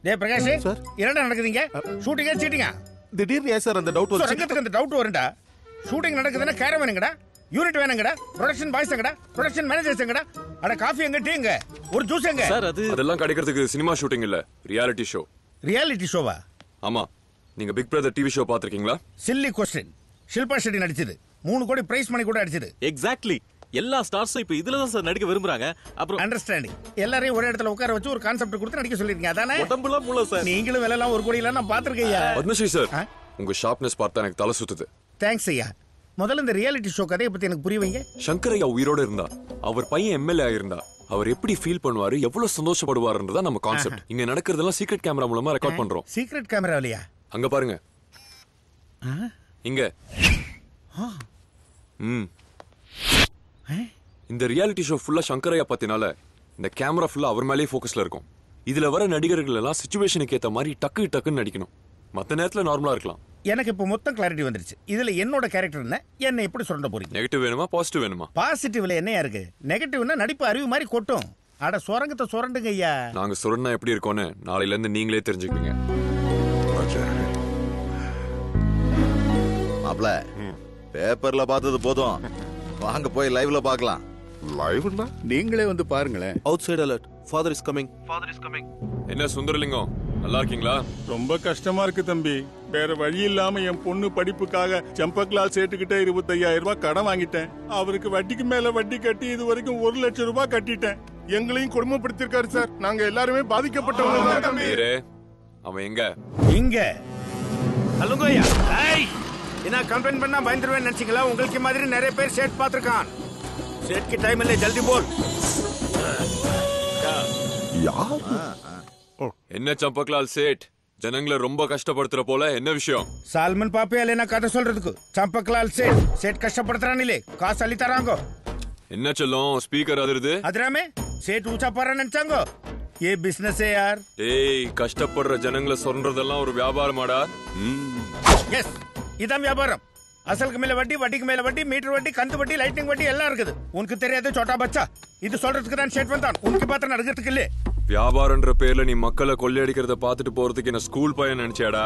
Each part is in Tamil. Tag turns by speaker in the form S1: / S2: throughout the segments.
S1: டேய் பிரகாஷ் சார், என்னடா நடக்குதுங்க? ஷூட்டிங்கா சீட்டிங்கா?
S2: திடீர்னு ஏன் சார் அந்த டவுட்
S1: வந்து ரங்கத்துக்கு அந்த டவுட் வரும்டா. ஷூட்டிங் நடக்குதுன்னா கேரம் வேணுங்கடா, யூனிட் வேணுங்கடா, ப்ரொடக்ஷன் பாய்ஸ் எங்கடா, ப்ரொடக்ஷன் மேனேஜர்ஸ் எங்கடா, அட காஃபி எங்க, டீ எங்க, ஒரு ஜூஸ் எங்க?
S3: சார் அதெல்லாம் கிடைக்கிறதுக்கு சினிமா ஷூட்டிங் இல்ல, ரியாலிட்டி ஷோ.
S1: ரியாலிட்டி ஷோவா?
S3: ஆமா. நீங்க பிக் பிரதர் டிவி ஷோ பாத்திருக்கீங்களா?
S1: Silly question. ஷில்பா ஷெட்டி நடிச்சது, 3 கோடி பிரைஸ் மணி கூட அடிச்சது.
S4: எக்ஸாக்ட்லி. எல்லா ஸ்டார்ஸும் இப்ப இதுல தான் சார் நடிக்க விரும்புறாங்க. அப்புறம்
S1: அண்டர்ஸ்டாண்டிங். எல்லாரையும் ஒரே இடத்துல உட்கார வச்சு ஒரு கான்செப்ட் கொடுத்து நடிக்க சொல்லிருக்கீங்க, அதானே?
S4: உடம்புலாம் முள்ள சார்.
S1: நீங்களும் வேலைலாம் 1 கோடி எல்லாம் நான் பாத்திருக்கேயா.
S3: பத்மஸ்ரீ சார், உங்க ஷார்ப்னஸ் பார்த்தா எனக்கு தலை சுத்துது.
S1: தேங்க்ஸ் ஐயா. முதல்ல இந்த ரியாலிட்டி ஷோ கதையை பத்தி எனக்கு புரிய வைங்க.
S3: சங்கர் ஐயா உயிரோட இருந்தா, அவர் பையன் எம்எல்ஏ ஆயிருந்தா, அவர் எப்படி ஃபீல் பண்ணுவாரு, எவ்வளவு சந்தோஷப்படுவாருன்றதா நம்ம கான்செப்ட். இங்க நடக்கிறதெல்லாம் சீக்ரெட் கேமரா மூலமா ரெக்கார்ட் பண்றோம்.
S1: சீக்ரெட் கேமராவிலையா?
S3: அங்க பாருங்க, இங்க. இந்த ரியாலிட்டி ஷோ ஃபுல்லா சங்கரையா பத்தினால இந்த கேமரா ஃபுல்லா அவர் மேலேயே ஃபோக்கஸ்ல இருக்கும். இதுல வர நடிகர்கள் எல்லாம் சிச்சுவேஷனுக்கு ஏத்த மாதிரி டக்கு டக்குன்னு நடிக்கணும். மத்த நேரத்துல நார்மலா இருக்கலாம்.
S1: எனக்கு இப்போ மொத்தம் கிளாரிட்டி வந்துருச்சு. இதுல என்னோட கேரக்டர் என்ன எப்படி சொல்ல போறீங்க?
S3: நெகட்டிவ் வேணுமா பாசிட்டிவ் வேணுமா?
S1: பாசிட்டிவ்ல என்னையா இருக்கு? நெகட்டிவ்னா நடிப்பு அறிவு மாதிரி கொட்டும். அட சுரங்கத்தை சுரண்டுங்க ஐயா.
S3: நாங்க சுரண்டா எப்படி இருக்கோன்னு நாளையில இருந்து நீங்களே தெரிஞ்சுக்குவீங்க.
S5: மாப்ள, பேப்பர்ல பார்த்தது போதும், வாங்க போய் லைவ்ல பார்க்கலாம்.
S2: லைவ்னா
S6: நீங்களே வந்து பாருங்களேன்.
S2: Out side alert, father is coming.
S3: என்ன சுந்தரலிங்கம், நல்லா இருக்கீங்களா?
S6: ரொம்ப கஷ்டமா இருக்கு தம்பி. வேற வழி இல்லாம என் பொண்ணு படிப்புக்காக சம்பக்லால் சேட்டுக்கிட்ட 25,000 ரூபாய் கடன் வாங்கிட்டேன். அவருக்கு வட்டிக்கு மேல வட்டி கட்டி இது வரைக்கும் 1 லட்சம் ரூபாய் கட்டிட்டேன். எங்களையும் கொடுமைப்படுத்திருக்காரு சார். நாங்க எல்லாருமே பாதிக்கப்பட்டவங்க.
S3: அவன் எங்க?
S1: இங்க. சொல்லுங்க ஐயா. என்ன கம்ப்ளைண்ட் பண்ணா பயந்துருவேன் நினைச்சீங்களா? உங்களுக்கு மாதிரி நிறைய பேர் சேட் பாத்துருக்கான். சேட் की टाइम இல்லை, ஜல்தி போல்.
S3: என்ன சம்பக்லால் சேட், ஜனங்களை ரொம்ப கஷ்டப்படுத்துற போல, என்ன விஷயம்?
S1: சால்மன் பாப்பே இல்லைனா கதை சொல்றதுக்கு சம்பக்லால் சேட் கஷ்டப்படுத்துறான் இல்லே, காசு அள்ளி தராங்க.
S3: என்ன சொல்லும் ஸ்பீக்கர் அதிருது?
S1: அதிராமே சேட் ஊச்சா போற நினைச்சாங்க. ये बिजनेस है यार.
S3: ஏய், கஷ்டப்படுற ஜனங்களை சொல்றதெல்லாம் ஒரு வியாபாரமாடா?
S1: எஸ், இதான் வியாபாரம். அசலுக்கு மேல வட்டி, வட்டிக்கு மேல வட்டி, மீட்டர் வட்டி, கந்து வட்டி, லைட்டிங் வட்டி எல்லாம் இருக்குது. உனக்கு தெரியாது சோட்டா பச்சா. இது சொல்றதுக்கு தான் ஷேட் வந்தான், உனக்கு பாத்திரம் நடக்கிறதுக்கு இல்ல.
S3: வியாபாரம்ன்ற பேர்ல நீ மக்களை கொள்ளையடிக்கிறத பாத்துட்டு போறதுக்கு என்ன ஸ்கூல் பையன் நினைச்சாடா?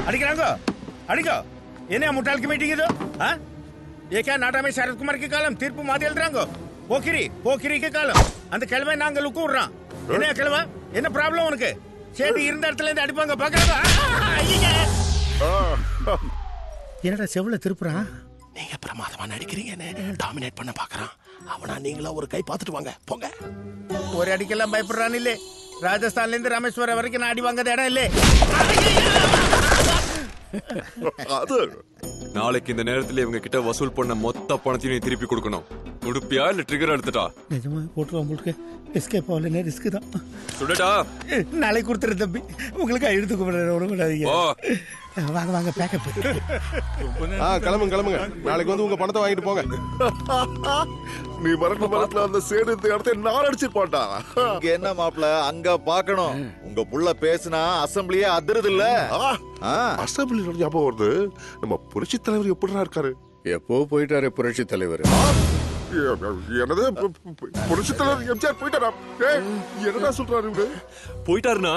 S1: அடிக்கிறாங்க, அடிக்கோ. என்ன முட்டாளுக்கு மீட்டிங் இது? ये क्या नाटा में शरद कुमार की कालम तीर्ப்பு மாத்தி எழுதுறாங்க. போக்கிரிக்கு காலம். அந்த கிழமை நாங்க லுக்கு விடுறோம். என்ன கிழமை, என்ன ப்ராப்ளம் உனக்கு? சேட்டு இருந்த இடத்துல இருந்து அடிப்பாங்க பாக்குறதா? என்னடா செவுல திருப்புறான்?
S2: நீங்க பிரமாதமா நடிக்கிறீங்கன்னு டாமினேட் பண்ண பாக்குறான். அவனா நீங்களா ஒரு கை பாத்துட்டு வாங்க, போங்க.
S1: ஒரு அடிக்கெல்லாம் பயப்படுறான் இல்லே. ராஜஸ்தான்ல இருந்து ராமேஸ்வரம் வரைக்கும் நான் அடி வாங்காத இடம் இல்லே.
S3: நாளைக்கு இந்த நேரத்துல இவங்க கிட்ட வசூல் பண்ண மொத்த பணத்தையும் நீ திருப்பி கொடுக்கணும். உடுப்பியா இல்ல ட்ரிகர் எடுத்துட்டா?
S1: நிஜமா போட்டுருவோம் உங்களுக்கு. எஸ்கேப் ஆகலன்னா ரிஸ்க் தான்.
S3: சுடடா,
S1: நாளைக்கு கொடுத்துரு தம்பி. உங்களுக்கு எடுத்து கூப்பிடாதீங்க. வாங்க வாங்க, பேக்கப்.
S2: கிளம்புங்க. நாளைக்கு வந்து உங்க பணத்தை வாங்கிட்டு போங்க.
S5: நீ மரத்துல அந்த சேடு இந்த இடத்தை நான் அடிச்சிருப்பான்டா. இங்க என்ன மாப்ள, அங்க பாக்கணும். உங்க புள்ள பேசினா அசம்பிளியே அதிருது இல்ல?
S2: அசம்பிளி ஞாபகம் வருது. நம்ம புரட்சி தலைவர் எப்படிதான் இருக்காரு?
S6: எப்போ போயிட்டாரு புரட்சி தலைவர்?
S2: என்னது புரட்சி தலைவர் எம்ஜிஆர் போயிட்டாரா? என்னடா சொல்றாரு?
S3: போயிட்டாருனா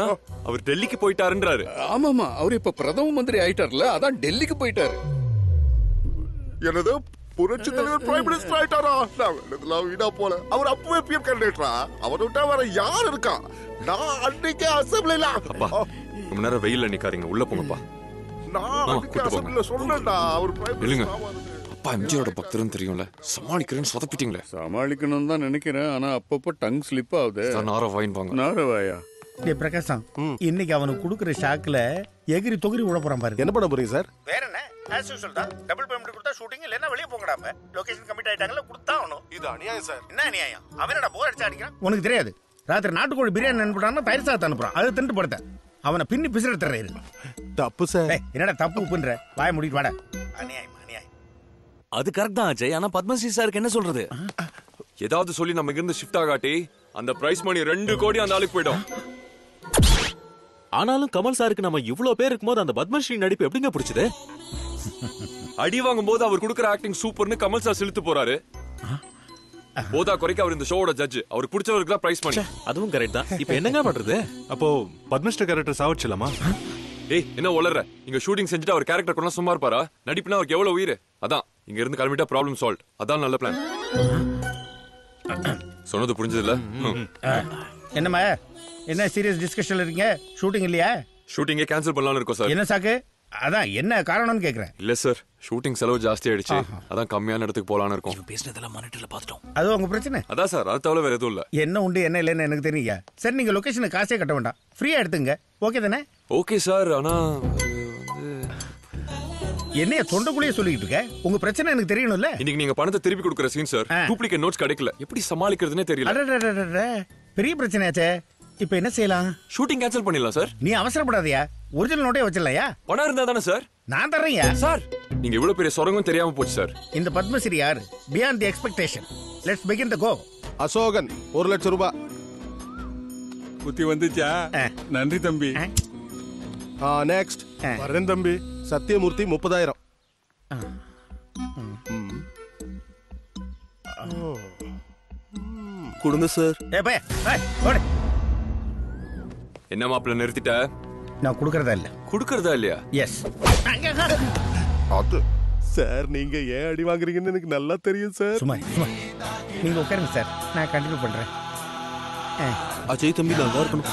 S3: அவர் டெல்லிக்கு போயிட்டாருன்றாரு.
S6: ஆமாமா, அவர் இப்ப பிரதம மந்திரி ஆயிட்டார்ல, அதான் டெல்லிக்கு போயிட்டாரு.
S2: என்னது புரட்சி தலைவர் பிரைம் மினிஸ்டர் ஆயிட்டாரா? வீடா போல. அவர் அப்பவே பிஎம் கேண்டிடேட்டா? அவரை விட்டா வேற யார் இருக்கா? நான் அன்னைக்கே அசம்பிளில.
S3: அப்பா, ரொம்ப நேரம் வெயில்ல நிக்காதீங்க, உள்ள போங்கப்பா.
S2: நான் அன்னைக்கே அசம்பிளில சொன்னேன்டா, அவர் பிரைம் மினிஸ்டர் ஆவாரு.
S3: அப்பா எம்ஜிஆரோட பக்தர்னு தெரியும்ல, சமாளிக்கிறேன்னு சொதப்பிட்டீங்களே.
S6: சமாளிக்கணும் தான் நினைக்கிறேன், ஆனா அப்பப்போ டங் ஸ்லிப் ஆகுது.
S3: நார வாயின் வாங்க.
S6: நாரவாயா?
S1: பிரகாசம், இன்னைக்கு அவனுக்கு கொடுக்குற ஷாக்ல எகிரி தொகிரி விட போறான் பாரு.
S2: என்ன பண்ண போறீங்க சார்?
S1: வேற என்ன, ஆஸ் யூசுவல் தான். டபுள் பேமெண்ட் கொடுத்தா ஷூட்டிங், இல்லன்னா வெளிய போங்கடாம. லொகேஷன் கமிட் ஆயிட்டாங்கல, கொடுத்தா ஆகணும்.
S2: இது அநியாயம் சார்.
S1: என்ன அநியாயம்? அவனடா போர் அடிச்சு அடிக்கிறான். உனக்கு தெரியாது, ராத்திரி நாட்டுக்கோழி பிரியாணி அனுப்புறான்னா தயிர் சாதத்தை அனுப்புறான். அதை தின்ட்டு படுத்த அவனை பின்னி பிசிற தர்றாரு.
S2: தப்பு சார்.
S1: என்னடா தப்பு உப்புன்ற? வாய முடிட்டு வாடா. அநியாயம் அநியாயம்.
S4: அது கரெக்ட் தான் அஜய். ஆனா பத்மஸ்ரீ சாருக்கு என்ன சொல்றது?
S3: ஏதாவது சொல்லி நம்ம இங்க இருந்து ஷிஃப்ட் ஆகாட்டி அந்த பிரைஸ் மணி 2 கோடி அந்த ஆளுக்கு போயிடும்.
S4: ஆனாலும் கமல் சாருக்கு நம்ம இவ்ளோ பேர் இருக்கும்போது அந்த பத்மஸ்ரீ நடிப்பு எப்படிங்க பிடிச்சது?
S3: அடி வாங்கும் போது அவர் கொடுக்குற ஆக்டிங் சூப்பர்னு கமல் சார் செலுத்து போறாரு. போதா குறைக்க அவர் இந்த ஷோவோட ஜட்ஜ். அவருக்கு பிடிச்சவருக்கு தான் பிரைஸ் பண்ணி.
S4: அதுவும் கரெக்ட் தான். இப்போ என்னங்க பண்றது?
S7: அப்போ பத்மிஸ்டர் கேரக்டர் சாவச்சிடலாமா?
S3: ஏய் என்ன வளர்ற? இங்க ஷூட்டிங் செஞ்சுட்டு அவர் கேரக்டர் கொண்டா சும்மா இருப்பாரா? நடிப்புனா அவருக்கு எவ்வளவு உயிர். அதான் இங்க இருந்து கிளம்பிட்டா ப்ராப்ளம் சால்வ். அதான் நல்ல பிளான். சொன்னது புரிஞ்சது இல்ல?
S1: என்னம்மா என்ன சீரியஸ் டிஸ்கஷன்ல இருக்கீங்க? ஷூட்டிங் இல்லையா?
S3: ஷூட்டிங்கே கேன்சல் பண்ணலாம்னு இருக்கோம் சார்.
S1: என்ன சாக்கு? அதான் என்ன காரணம்னு கேக்குறேன்.
S3: இல்ல சார், ஷூட்டிங் செலவு ஜாஸ்தி ஆயிடுச்சு. அதான் கம்மியான இடத்துக்கு போலான்னு இருக்கோம்.
S4: பேசினதெல்லாம் மானிட்டர்ல பாத்துட்டோம்.
S1: அது உங்க பிரச்சனை.
S3: அதான் சார், அது தவிர வேற எதுவும் இல்ல.
S1: என்ன உண்டு என்ன இல்லைன்னு எனக்கு தெரியுங்க. சரி நீங்க லொகேஷனுக்கு காசே கட்ட வேண்டாம், ஃப்ரீயா எடுத்துங்க. ஓகே தானே?
S3: Okay sir. ஆனா
S1: என்னைய தொண்டைக்குள்ளேயே சொல்லிட்டு இருக்க? உங்க பிரச்சனை எனக்கு தெரியணும்ல.
S3: இன்னைக்கு நீங்க பணத்தை திருப்பி கொடுக்குற சீன் சார். டூப்ளிகேட் நோட்ஸ் கிடைக்கல. எப்படி சமாளிக்கிறதுனே தெரியல.
S1: அடடடடட, பெரிய பிரச்சனையாச்சே. இப்போ என்ன செய்யலாம்?
S3: ஷூட்டிங் கேன்சல் பண்ணிடலாம் சார்.
S1: நீ அவசரப்படாதயா, ஒரிஜினல் நோட்டே வச்சிடலையா?
S3: பணம் இருந்தா தானே சார்.
S1: நான் தர்றேன்யா.
S3: சார் நீங்க இவ்வளவு பெரிய சொரங்கம் தெரியாம போச்சு சார்.
S1: இந்த பத்மஸ்ரீ யார்? Beyond the expectation. Let's begin the go.
S2: Ashokan 1 லட்சம் ரூபாய்.
S6: புத்தி வந்துச்சா? நன்றி தம்பி.
S2: நெக்ஸ்ட்
S7: வரேன் தம்பி.
S2: சத்யமூர்த்தி 30,000.
S7: கொடுங்க சார்.
S1: ஏய் பே, ஏய் ஓடு.
S3: என்ன மாப்பிள்ள நிறுத்திட்ட?
S1: நான் கொடுக்கறதா இல்ல.
S3: குடுக்கறதா இல்லையா?
S1: எஸ்.
S2: அது
S7: சார் நீங்க ஏன் அடி வாங்குறீங்கன்னு எனக்கு நல்லா தெரியும் சார்.
S1: சும்மா சும்மா நீங்க உட்காருங்க சார், நான் கண்டினியூ பண்றேன்.
S7: அஜய் தம்பி நல்லா இருக்கணும்.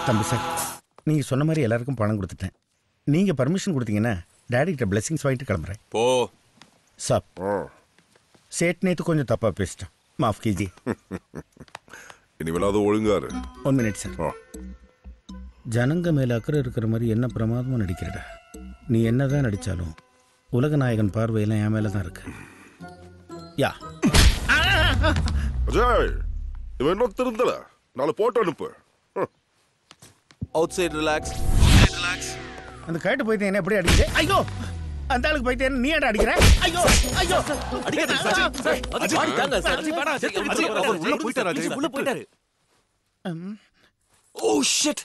S1: தம்பி சார், நீங்க சொன்ன மாதிரி எல்லாருக்கும் பணம் கொடுத்துட்டேன். நீங்க பர்மிஷன் கொடுத்தீங்கன்னா டாடி கிட்ட பிளெஸிங்ஸ் வாங்கிட்டு கிளம்புறேன்.
S3: போ
S1: சாப். சேட் நேத்து கொஞ்சம் தப்பா பேசிட்டேன், மாஃப் கீஜி.
S2: இனிமேலாவது ஒழுங்காரு.
S1: 1 மினிட் சார். ஜனங்க மேல அக்கறை இருக்கிற மாதிரி என்ன பிரமாதமா நடிக்கிறடா. நீ என்னதான் நடிச்சாலும் உலக நாயகன் பார்வையெல்லாம் என் மேலதான் இருக்கு. யா
S2: அஜய், இவன் இன்னும் திருந்தல. நாளை போட்டோ அனுப்பு.
S7: Out side relax.
S1: அந்த கேட்டு போயிட்டு என்ன எப்படி அடிக்குது? ஐயோ, அந்த ஆளுக்கு போயிட்டு நீ ஏன்டா அடிக்கிற? ஐயோ ஐயோ,
S4: அடிக்காதீங்க சார். சார் அது மாறிட்டாங்க சார்.
S7: உள்ள போயிட்டாரு அஜய்.
S4: உள்ள போயிட்டாரு.
S3: ஓ ஷிட்,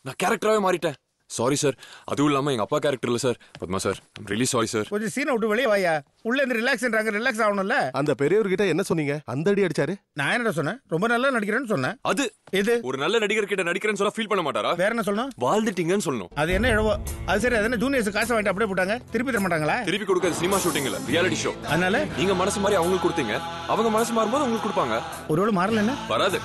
S3: நான் கேரக்டராவே மாறிட்டேன். Sorry sir. அதுவும் இல்லாம எங்க அப்பா கேரக்டர் இல்ல sir. Padma sir, I'm really sorry sir.
S1: கொஞ்சம் சீனை விட்டு வெளியே வாயா. உள்ள இருந்து ரிலாக்ஸ்ன்றாங்க, ரிலாக்ஸ் ஆகணும்ல.
S7: அந்த பெரியவர்கிட்ட என்ன சொன்னீங்க? அந்த அடி அடிச்சாரு.
S1: நான் என்னடா சொன்னேன்? ரொம்ப நல்லா நடிக்கிறேன்னு சொன்னேன்.
S3: அது
S1: இது
S3: ஒரு நல்ல நடிகர் கிட்ட நடிக்கிறேன்னு சொல்ல ஃபீல் பண்ண மாட்டாரா?
S1: வேற என்ன சொல்லணும்?
S3: வாழ்ந்துட்டீங்கன்னு சொல்லணும்.
S1: அது என்ன இழவோ? அது சரி, அது என்ன ஜூனியர்ஸ் காசை வாங்கிட்டு அப்படியே போட்டாங்க, திருப்பி தர மாட்டாங்களா?
S3: திருப்பி கொடுக்கறது சினிமா ஷூட்டிங் இல்ல, ரியாலிட்டி ஷோ.
S1: அதனால
S3: நீங்க மனசு மாதிரி அவங்களுக்கு கொடுத்தீங்க, அவங்க மனசு மாறும்போது உங்களுக்கு கொடுப்பாங்க.
S1: ஒருவேளை மாறல என்ன?
S3: வராது.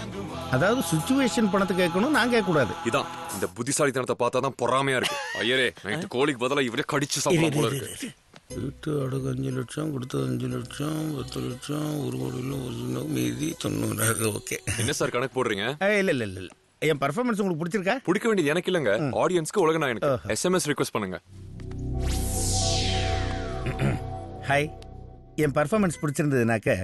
S1: அதாவது சிச்சுவேஷன் பணத்தை கேட்கணும், நான் கேட்க கூடாது.
S3: இதான் இந்த புத்திசாலித்தனத்தை பார்த்தா தான் பொறாமையா இருக்கு. ஐயரே, நைட்டு கோழிக்கு பதிலா இவரே கடிச்சு சாப்பிடலாம் போல இருக்கு.
S1: வீட்டு அடகு 5 லட்சம், கொடுத்தது 5 லட்சம், 10 லட்சம், 1 கோடி, மீதி 90. ஓகே.
S3: என்ன சார் கணக்கு போடுறீங்க?
S1: இல்ல இல்ல இல்ல, என் பர்ஃபார்மன்ஸ் உங்களுக்கு பிடிச்சிருக்கா?
S3: பிடிக்க வேண்டியது எனக்கு இல்லங்க, ஆடியன்ஸ்க்கு. உலக நாயனுக்கு SMS ரிக்வெஸ்ட் பண்ணுங்க.
S1: ஹாய், என் பர்ஃபார்மன்ஸ் பிடிச்சிருந்ததுனாக்க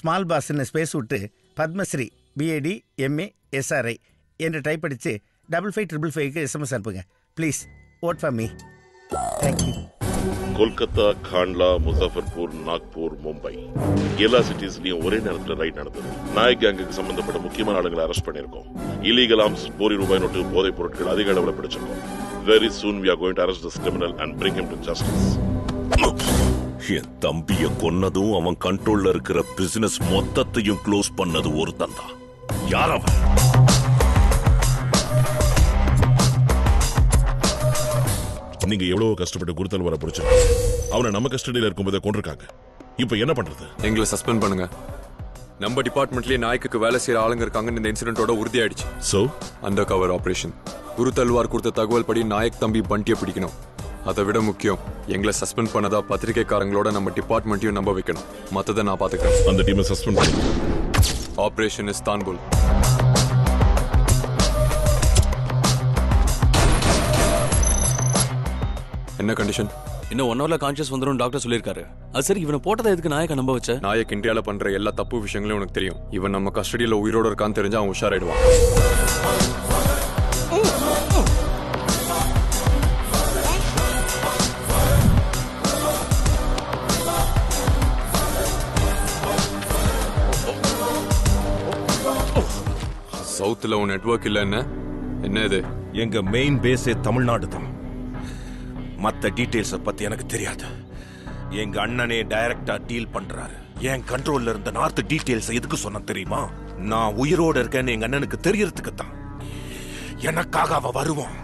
S1: ஸ்மால் பாஸ்ன்னு ஸ்பேஸ் விட்டு பத்மஸ்ரீ BAD MA SRI என்று டைப் அடிச்சு 5555க்கு SMS அனுப்புங்க please. Vote for me. Thank you.
S8: Kolkata, Kandla, Muzaffarpur, Nagpur, Mumbai எல்லா சிட்டிஸ்லயும் ஒரே நேரத்தில் ரைட் நடந்தது. நாயக் கேங்குக்கு சம்பந்தப்பட்ட முக்கியமான ஆளுங்களை அரெஸ்ட் பண்ணிருக்கோம். இல்லீகல் ஆர்ம்ஸ், கோடி ரூபாய் நோட்டு, போதைப் பொருட்கள் அதிக அளவில் பிடிச்சிருக்கோம். Very soon we are going to arrest this criminal and bring him to justice.
S9: என் தம்பிய கொன்னதும் அவன் கண்ட்ரோல்ல இருக்கிற பிசினஸ் மொத்தத்தையும் க்ளோஸ் பண்ணது ஒருத்தன் தான். யார் அவன்?
S8: நீங்க எவ்வளவு கஷ்டப்பட்டு குருத்தல் வர பிடிச்சிருக்க. அவனை நம்ம கஸ்டடியில இருக்கும்போதே கொண்டிருக்காங்க. இப்ப என்ன பண்றது?
S3: எங்களை சஸ்பெண்ட் பண்ணுங்க. நம்ம டிபார்ட்மெண்ட்லயே நாய்க்கு வேலை செய்யற ஆளுங்க இருக்காங்கன்னு இந்த இன்சிடென்ட்டோட உறுதியாயிடுச்சு.
S8: So
S3: undercover operation. Guru Talwar கொடுத்த தகவல் படி நாயக் தம்பி பண்டியை பிடிக்கணும். அதை விட முக்கியம், எங்களை சஸ்பெண்ட் பண்ணதா பத்திரிகைக்காரங்களோட நம்ம டிபார்ட்மெண்ட்டையும் நம்ப வைக்கணும். மத்ததை நான் பாத்துக்கிறேன்.
S8: அந்த டீமை சஸ்பெண்ட் பண்ணு.
S3: Operation Istanbul. என்ன கண்டிஷன்?
S4: இன்னும் 1 ஹவர்ல கான்ஷியஸ் வந்துரும் டாக்டர் சொல்லிருக்காரு. அது சரி, இவனை போட்டதை எதுக்கு நாயக்க நம்ப வச்ச?
S3: நாயக் இந்தியால பண்ற எல்லா தப்பு விஷயங்களும் உனக்கு தெரியும். இவன் நம்ம கஸ்டடியில உயிரோட இருக்கான்னு தெரிஞ்சா அவன் உஷாராயிடுவான். சவுத்துல உன் நெட்வொர்க் இல்ல? என்ன இது?
S9: எங்க மெயின் பேஸே தமிழ்நாடு தான். மத்த டீடைல்ஸ் பத்தி எனக்கு தெரியாது. எங்க அண்ணனே டைரக்டா டீல் பண்றாரு. என் கண்ட்ரோல்ல இருந்த நார்த் டீடைல்ஸ் எதுக்கு சொன்ன தெரியுமா? நான் உயிரோட இருக்கேன்னு எங்க அண்ணனுக்கு தெரியறதுக்கு தான். எனக்காக அவ வருவான்,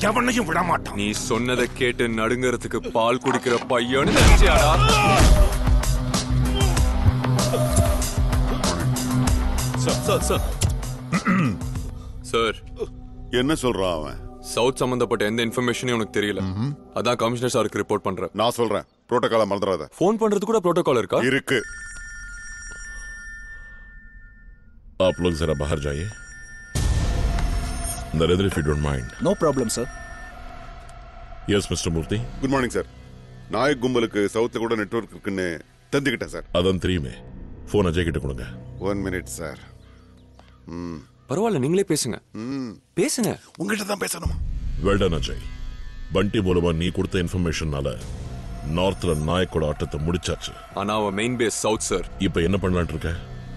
S9: எவனையும் விட மாட்டான்.
S3: நீ சொன்னதை கேட்டு நடுங்கறதுக்கு பால் குடிக்கிற பையன்னு நினைச்சியாடா? சார்,
S2: என்ன சொல்றான் அவன்?
S3: சவுத் சம்பந்தப்பட்ட எந்த இன்ஃபர்மேஷனும் உனக்கு தெரியல. அதான் கமிஷனர் சாருக்கு ரிப்போர்ட் பண்றேன்.
S2: நான் சொல்றேன், புரோட்டோகால மறந்துடாத.
S3: ஃபோன் பண்றது கூட புரோட்டோகால் இருக்கா?
S2: இருக்கு.
S8: आप लोग जरा बाहर जाइए. Narendra, if you don't mind.
S10: No problem, sir.
S8: Yes, Mr. Murthy.
S2: Good morning sir. Nayak கும்பலுக்கு சவுத்துல கூட நெட்வொர்க் இருக்குன்னு தெரிஞ்சுக்கிட்டேன் சார்.
S8: அதான் தெரியுமே. போன் அஜய் கிட்ட கொடுங்க.
S2: 1 minute சார்.
S3: பரவாயில்ல, நீங்களே பேசுங்க. பேசுங்க.
S2: உங்ககிட்ட தான் பேசணுமா?
S8: வெல்டன் அஜய். பண்டி மூலமா நீ கொடுத்த இன்ஃபர்மேஷனால நார்த்ல நாயக்கோட ஆட்டத்தை முடிச்சாச்சு.
S3: ஆனா அவ மெயின் பேஸ் சவுத் சார்.
S8: இப்ப என்ன பண்ணலாம்னு இருக்க?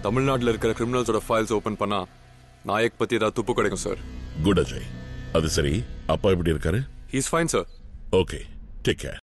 S3: தமிழ்நாட்டுல இருக்கிற கிரிமினல்ஸோட ஃபைல்ஸ் ஓபன் பண்ணா நாயக் பத்தி ஏதாவது துப்பு கிடைக்கும் சார்.
S8: குட் அஜய். அது சரி, அப்பா எப்படி இருக்காரு?
S3: He is fine sir.
S8: Okay, take care.